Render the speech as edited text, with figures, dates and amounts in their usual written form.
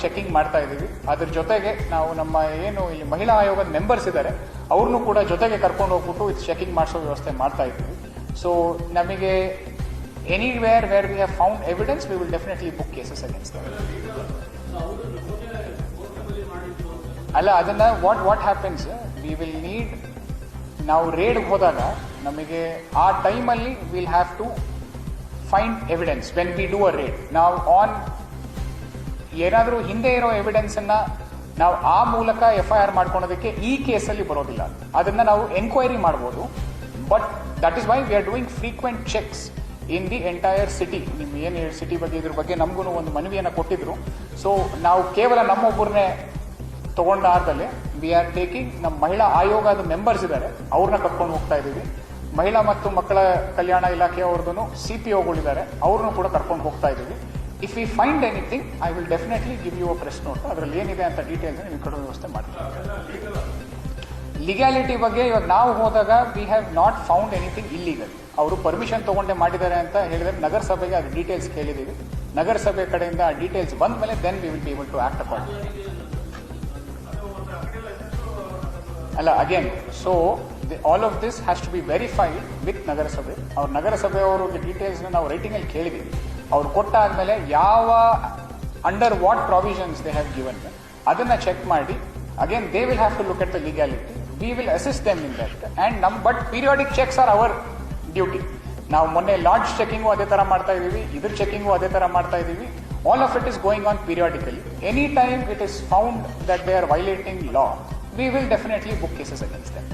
Checking ಮಾಡ್ತಾ ಇದ್ದೀವಿ. ಅದ್ರ ಜೊತೆಗೆ ನಾವು ನಮ್ಮ ಏನು ಇಲ್ಲಿ ಮಹಿಳಾ ಆಯೋಗದ ಮೆಂಬರ್ಸ್ ಇದ್ದಾರೆ ಅವ್ರನ್ನೂ ಕೂಡ ಜೊತೆಗೆ ಕರ್ಕೊಂಡು ಹೋಗ್ಬಿಟ್ಟು ಇದು ಚೆಕಿಂಗ್ ಮಾಡಿಸೋ ವ್ಯವಸ್ಥೆ ಮಾಡ್ತಾ ಇದ್ದೀವಿ. ಸೊ ನಮಗೆ anywhere where we have found evidence we will definitely book cases against them. ಅಲ್ಲ, ಅದನ್ನ what happens, we will need, ನಾವು ರೇಡ್ಗೆ ಹೋದಾಗ ನಮಗೆ ಆ ಟೈಮಲ್ಲಿ will have to find evidence when we do a raid. ನಾವು ಏನಾದರೂ ಹಿಂದೆ ಇರೋ ಎವಿಡೆನ್ಸನ್ನು ನಾವು ಆ ಮೂಲಕ FIR ಮಾಡ್ಕೊಳೋದಕ್ಕೆ ಈ ಕೇಸಲ್ಲಿ ಬರೋದಿಲ್ಲ. ಅದನ್ನು ನಾವು ಎನ್ಕ್ವೈರಿ ಮಾಡ್ಬೋದು. But that is why we are doing frequent cheques in the entire city. ನಿಮ್ಮ ಏನು ಸಿಟಿ ಬಗ್ಗೆ ಇದ್ರ ಬಗ್ಗೆ ನಮಗೂ ಒಂದು ಮನವಿಯನ್ನು ಕೊಟ್ಟಿದ್ರು. ಸೊ ನಾವು ಕೇವಲ ನಮ್ಮೊಬ್ಬರನ್ನೇ ತಗೊಂಡಾರ್ದಲ್ಲೇ ವಿ ಆರ್ ಟೇಕಿಂಗ್, ನಮ್ಮ ಮಹಿಳಾ ಆಯೋಗದ ಮೆಂಬರ್ಸ್ ಇದ್ದಾರೆ ಅವ್ರನ್ನ ಕರ್ಕೊಂಡು ಹೋಗ್ತಾ ಇದ್ದೀವಿ. ಮಹಿಳಾ ಮತ್ತು ಮಕ್ಕಳ ಕಲ್ಯಾಣ ಇಲಾಖೆಯವ್ರದ್ದು CPOಗಳಿದ್ದಾರೆ, ಅವ್ರನ್ನೂ ಕೂಡ ಕರ್ಕೊಂಡು ಹೋಗ್ತಾ ಇದ್ದೀವಿ. If we find anything I will definitely give you a press note. ಅದರಲ್ಲಿ ಏನಿದೆ ಅಂತ ಡೀಟೇಲ್ಸ್ ನಿಮ್ಮ ಕಡೆ ವ್ಯವಸ್ಥೆ ಮಾಡ್ತೀವಿ. ಲೀಗ್ಯಾಲಿಟಿ ಬಗ್ಗೆ ಇವಾಗ ನಾವು ಹೋದಾಗ we have not found anything illegal. ಅವರು ಪರ್ಮಿಷನ್ ತಗೊಂಡೆ ಮಾಡಿದ್ದಾರೆ ಅಂತ ಹೇಳಿದರೆ ನಗರಸಭೆಗೆ ಅದು ಡೀಟೇಲ್ಸ್ ಕೇಳಿದ್ದೀವಿ. ನಗರಸಭೆ ಕಡೆಯಿಂದ ಆ ಡೀಟೇಲ್ಸ್ ಬಂದ ಮೇಲೆ then we will be able to act apart. ಅಲ್ಲ, again, so all of this has to be verified with ನಗರಸಭೆ. ಅವ್ರ ನಗರಸಭೆಯವ್ರಿಗೆ ಡೀಟೇಲ್ಸ್ನ ನಾವು ರೈಟಿಂಗಲ್ಲಿ ಕೇಳಿದ್ದೀವಿ. ಅವ್ರು ಕೊಟ್ಟಾದ್ಮೇಲೆ ಯಾವ under what provisions they have given ಅದನ್ನು ಚೆಕ್ ಮಾಡಿ again they will have to look at the legality. We will assist them in that and but periodic checks are our duty. ನಾವು ಮೊನ್ನೆ ಲಾಡ್ಜ್ ಚೆಕಿಂಗು ಅದೇ ಥರ ಮಾಡ್ತಾ ಇದ್ದೀವಿ, ಇದ್ರ checking ಅದೇ ಥರ ಮಾಡ್ತಾ ಇದ್ದೀವಿ. All of it is going on periodically. Any time it is found that they are violating law, we will definitely book cases against them.